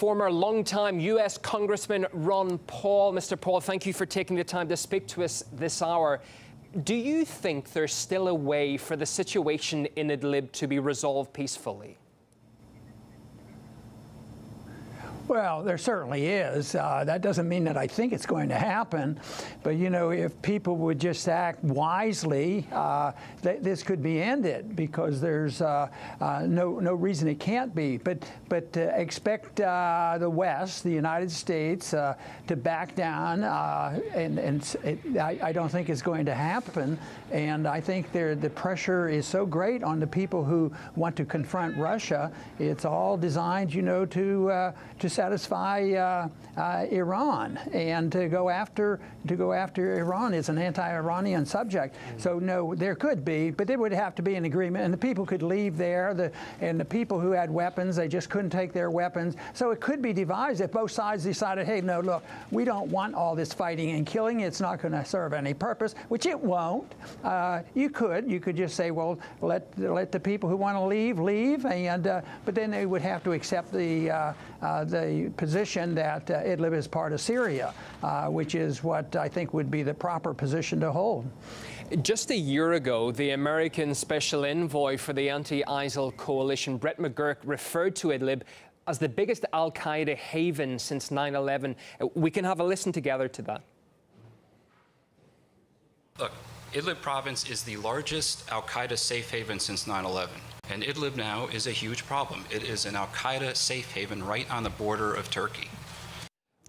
former longtime U.S. Congressman Ron Paul. Mr. Paul, thank you for taking the time to speak to us this hour. Do you think there's still a way for the situation in Idlib to be resolved peacefully? Well, there certainly is. That doesn't mean that I think it's going to happen. But, you know, if people would just act wisely, this could be ended, because there's no reason it can't be. But expect the West, the United States, to back down. I don't think it's going to happen. And I think the pressure is so great on the people who want to confront Russia. It's all designed, you know, to satisfy Iran, and to go after Iran is an anti-Iranian subject. So no, there could be, but there would have to be an agreement, and the people could leave there. And the people who had weapons, they just couldn't take their weapons. So it could be devised if both sides decided, hey, no, look, we don't want all this fighting and killing. It's not going to serve any purpose, which it won't. You could just say, well, let the people who want to leave, and but then they would have to accept the position that Idlib is part of Syria, which is what I think would be the proper position to hold. Just a year ago, the American Special Envoy for the Anti-ISIL Coalition, Brett McGurk, referred to Idlib as the biggest al-Qaeda haven since 9/11. We can have a listen together to that. Look, Idlib province is the largest al-Qaeda safe haven since 9/11. And Idlib now is a huge problem. It is an al-Qaeda safe haven right on the border of Turkey.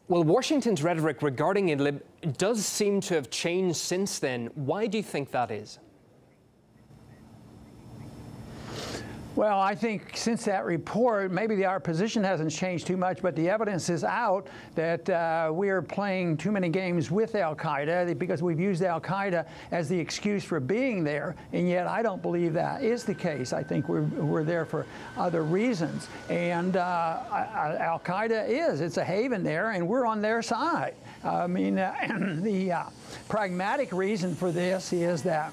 Well, Washington's rhetoric regarding Idlib does seem to have changed since then. Why do you think that is? Well, I think since that report, maybe our position hasn't changed too much, but the evidence is out that we are playing too many games with al-Qaeda, because we've used al-Qaeda as the excuse for being there, and yet I don't believe that is the case. I think we're there for other reasons. And al-Qaeda it's a haven there, and we're on their side. I mean, the pragmatic reason for this is that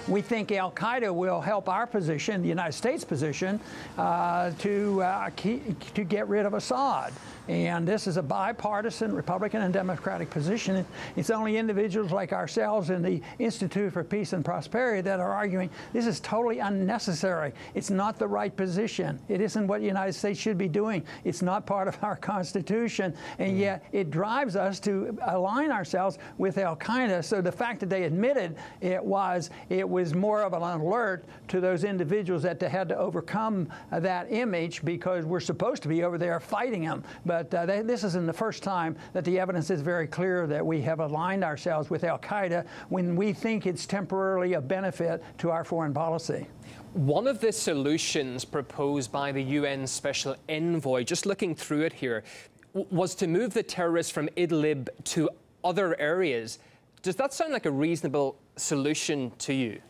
we think al-Qaeda will help our position, the United States position, to get rid of Assad. And this is a bipartisan Republican and Democratic position. It's only individuals like ourselves in the Institute for Peace and Prosperity that are arguing this is totally unnecessary. It's not the right position. It isn't what the United States should be doing. It's not part of our Constitution. And yet it drives us to align ourselves with al-Qaeda. So the fact that they admitted it was more of an alert to those individuals that they had to overcome that image, because we're supposed to be over there fighting them. But this isn't the first time that the evidence is very clear that we have aligned ourselves with al-Qaeda when we think it's temporarily a benefit to our foreign policy. One of the solutions proposed by the UN Special Envoy, just looking through it here, was to move the terrorists from Idlib to other areas. Does that sound like a reasonable solution to you?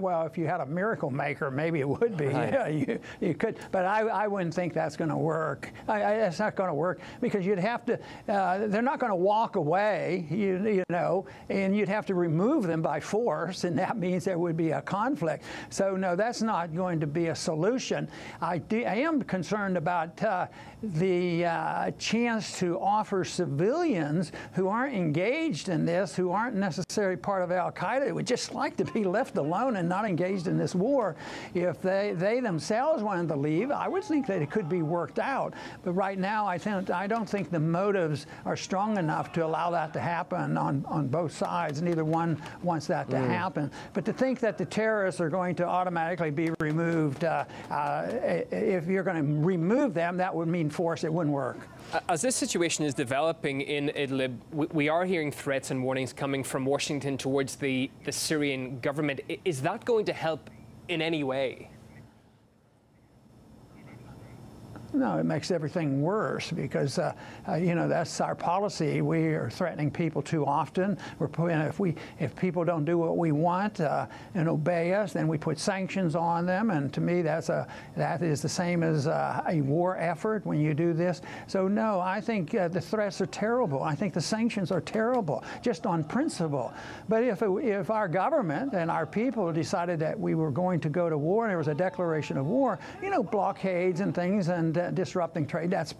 Well, if you had a miracle maker, maybe it would be. Right. Yeah, you could, but I wouldn't think that's going to work. It's not going to work, because you'd have to. They're not going to walk away, you know, and you'd have to remove them by force, and that means there would be a conflict. So no, that's not going to be a solution. I am concerned about the chance to offer civilians who aren't engaged in this, who aren't necessarily part of al-Qaeda, would just like to be left alone and not engaged in this war. If they themselves wanted to leave, I would think that it could be worked out. But right now, I don't think the motives are strong enough to allow that to happen on both sides. Neither one wants that to happen. But to think that the terrorists are going to automatically be removed, if you're going to remove them, that would mean force. It wouldn't work. As this situation is developing in Idlib, we are hearing threats and warnings coming from Washington towards the Syrian government. Is that going to help in any way? No, it makes everything worse because, you know, that's our policy. We are threatening people too often. We're putting, if people don't do what we want and obey us, then we put sanctions on them. And to me, that is the same as a war effort when you do this. So no, I think the threats are terrible. I think the sanctions are terrible, just on principle. But if our government and our people decided that we were going to go to war and there was a declaration of war, you know, blockades and things and disrupting trade, that's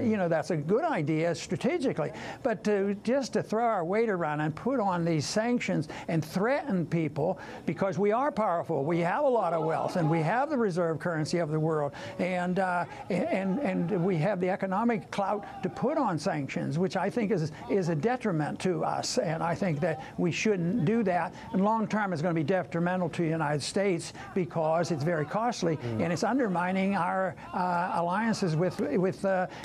you know, that's a good idea strategically. But just to throw our weight around and put on these sanctions and threaten people, because we are powerful, we have a lot of wealth, and we have the reserve currency of the world, and we have the economic clout to put on sanctions, which I think is a detriment to us. And I think that we shouldn't do that. And long term, it's going to be detrimental to the United States because it's very costly, and it's undermining our alliances with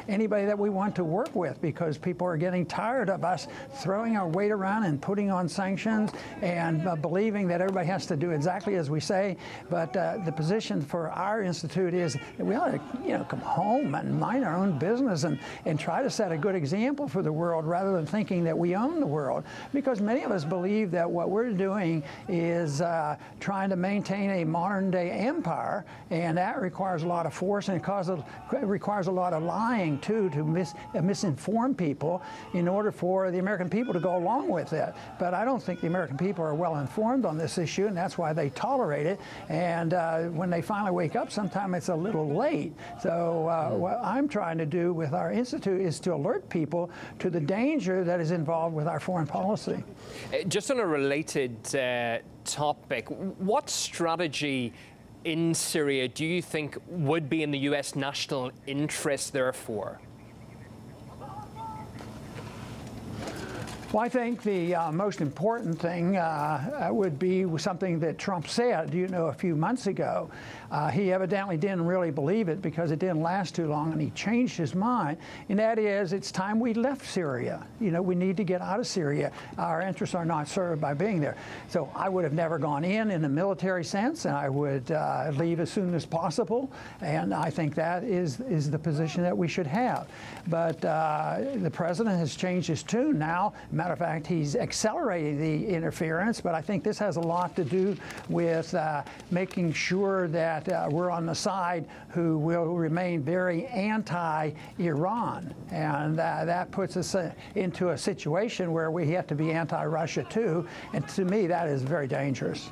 anybody that we want to work with, because people are getting tired of us throwing our weight around and putting on sanctions and believing that everybody has to do exactly as we say. But the position for our institute is that we ought to, you know, come home and mind our own business and try to set a good example for the world rather than thinking that we own the world. Because many of us believe that what we're doing is trying to maintain a modern-day empire, and that requires a lot of force, and it requires a lot of lying, too, to misinform people in order for the American people to go along with it. But I don't think the American people are well informed on this issue, and that's why they tolerate it. And when they finally wake up, sometimes it's a little late. So what I'm trying to do with our institute is to alert people to the danger that is involved with our foreign policy. Just on a related topic, what strategy in Syria do you think would be in the U.S. national interest, therefore? Well, I think the most important thing would be something that Trump said, you know, a few months ago. He evidently didn't really believe it because it didn't last too long, and he changed his mind. And that is, it's time we left Syria. You know, we need to get out of Syria. Our interests are not served by being there. So I would have never gone in a military sense, and I would leave as soon as possible. And I think that is the position that we should have. But the president has changed his tune now. Matter of fact, he's accelerating the interference, but I think this has a lot to do with making sure that we're on the side who will remain very anti-Iran. And that puts us into a situation where we have to be anti-Russia too. And to me, that is very dangerous.